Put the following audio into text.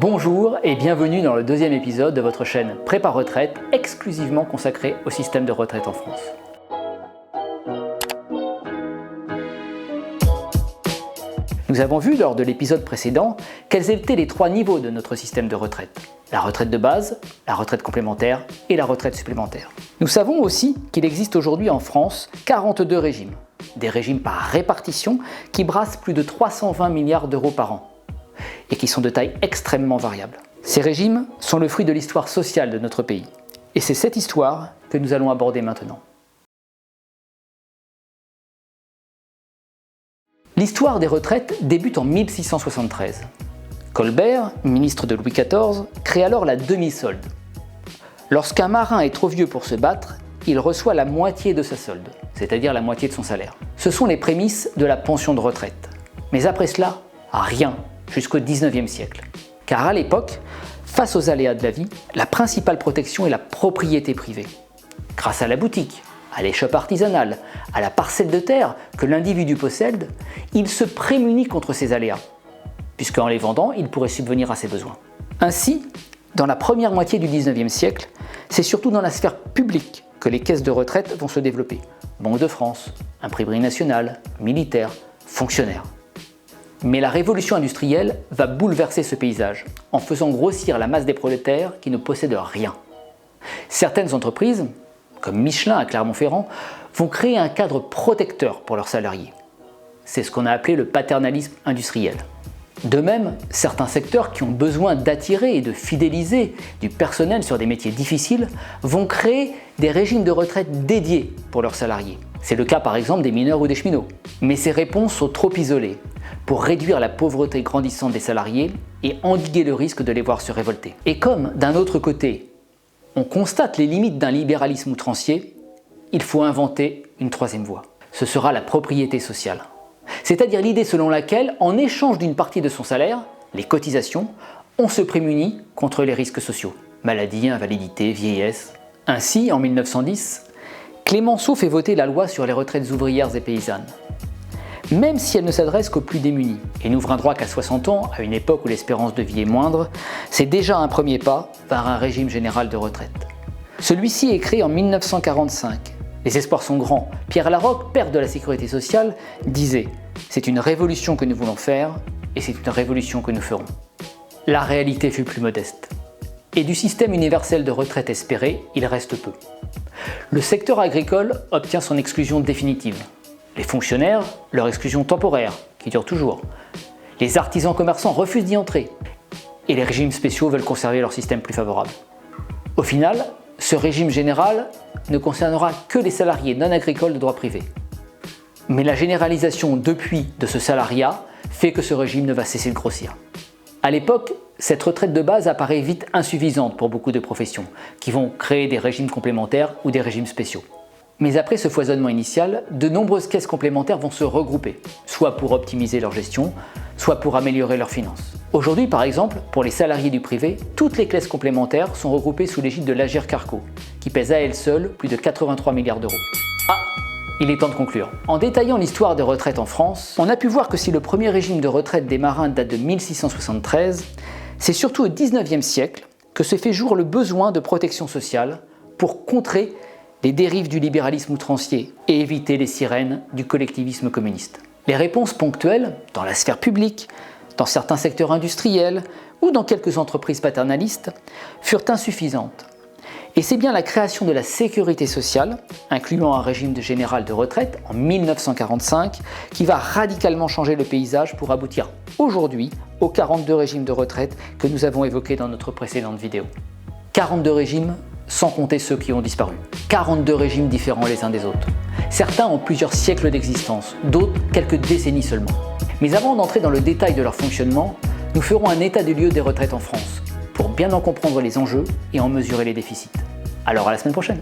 Bonjour et bienvenue dans le deuxième épisode de votre chaîne Prépa Retraite, exclusivement consacrée au système de retraite en France. Nous avons vu lors de l'épisode précédent quels étaient les trois niveaux de notre système de retraite. La retraite de base, la retraite complémentaire et la retraite supplémentaire. Nous savons aussi qu'il existe aujourd'hui en France 42 régimes. Des régimes par répartition qui brassent plus de 320 milliards d'euros par an et qui sont de taille extrêmement variable. Ces régimes sont le fruit de l'histoire sociale de notre pays. Et c'est cette histoire que nous allons aborder maintenant. L'histoire des retraites débute en 1673. Colbert, ministre de Louis XIV, crée alors la demi-solde. Lorsqu'un marin est trop vieux pour se battre, il reçoit la moitié de sa solde, c'est-à-dire la moitié de son salaire. Ce sont les prémices de la pension de retraite. Mais après cela, rien, jusqu'au XIXe siècle. Car à l'époque, face aux aléas de la vie, la principale protection est la propriété privée. Grâce à la boutique, à l'échoppe artisanale, à la parcelle de terre que l'individu possède, il se prémunit contre ces aléas, puisqu'en les vendant, il pourrait subvenir à ses besoins. Ainsi, dans la première moitié du XIXe siècle, c'est surtout dans la sphère publique que les caisses de retraite vont se développer. Banque de France, Imprimerie nationale, militaires, fonctionnaires. Mais la révolution industrielle va bouleverser ce paysage en faisant grossir la masse des prolétaires qui ne possèdent rien. Certaines entreprises, comme Michelin à Clermont-Ferrand, vont créer un cadre protecteur pour leurs salariés. C'est ce qu'on a appelé le paternalisme industriel. De même, certains secteurs qui ont besoin d'attirer et de fidéliser du personnel sur des métiers difficiles vont créer des régimes de retraite dédiés pour leurs salariés. C'est le cas par exemple des mineurs ou des cheminots. Mais ces réponses sont trop isolées pour réduire la pauvreté grandissante des salariés et endiguer le risque de les voir se révolter. Et comme, d'un autre côté, on constate les limites d'un libéralisme outrancier, il faut inventer une troisième voie. Ce sera la propriété sociale. C'est-à-dire l'idée selon laquelle, en échange d'une partie de son salaire, les cotisations, on se prémunit contre les risques sociaux. Maladie, invalidité, vieillesse. Ainsi, en 1910, Clémenceau fait voter la loi sur les retraites ouvrières et paysannes. Même si elle ne s'adresse qu'aux plus démunis, et n'ouvre un droit qu'à 60 ans, à une époque où l'espérance de vie est moindre, c'est déjà un premier pas vers un régime général de retraite. Celui-ci est créé en 1945. Les espoirs sont grands. Pierre Laroque, père de la sécurité sociale, disait « C'est une révolution que nous voulons faire, et c'est une révolution que nous ferons ». La réalité fut plus modeste. Et du système universel de retraite espéré, il reste peu. Le secteur agricole obtient son exclusion définitive. Les fonctionnaires, leur exclusion temporaire, qui dure toujours. Les artisans commerçants refusent d'y entrer. Et les régimes spéciaux veulent conserver leur système plus favorable. Au final, ce régime général ne concernera que les salariés non agricoles de droit privé. Mais la généralisation depuis de ce salariat fait que ce régime ne va cesser de grossir. À l'époque, cette retraite de base apparaît vite insuffisante pour beaucoup de professions, qui vont créer des régimes complémentaires ou des régimes spéciaux. Mais après ce foisonnement initial, de nombreuses caisses complémentaires vont se regrouper, soit pour optimiser leur gestion, soit pour améliorer leurs finances. Aujourd'hui, par exemple, pour les salariés du privé, toutes les caisses complémentaires sont regroupées sous l'égide de l'Agirc-Arrco, qui pèse à elle seule plus de 83 milliards d'euros. Il est temps de conclure. En détaillant l'histoire des retraites en France, on a pu voir que si le premier régime de retraite des marins date de 1673, c'est surtout au XIXe siècle que se fait jour le besoin de protection sociale pour contrer les dérives du libéralisme outrancier et éviter les sirènes du collectivisme communiste. Les réponses ponctuelles, dans la sphère publique, dans certains secteurs industriels ou dans quelques entreprises paternalistes, furent insuffisantes. Et c'est bien la création de la sécurité sociale, incluant un régime général de retraite en 1945, qui va radicalement changer le paysage pour aboutir aujourd'hui aux 42 régimes de retraite que nous avons évoqués dans notre précédente vidéo. 42 régimes sans compter ceux qui ont disparu. 42 régimes différents les uns des autres. Certains ont plusieurs siècles d'existence, d'autres quelques décennies seulement. Mais avant d'entrer dans le détail de leur fonctionnement, nous ferons un état des lieux des retraites en France, pour bien en comprendre les enjeux et en mesurer les déficits. Alors à la semaine prochaine!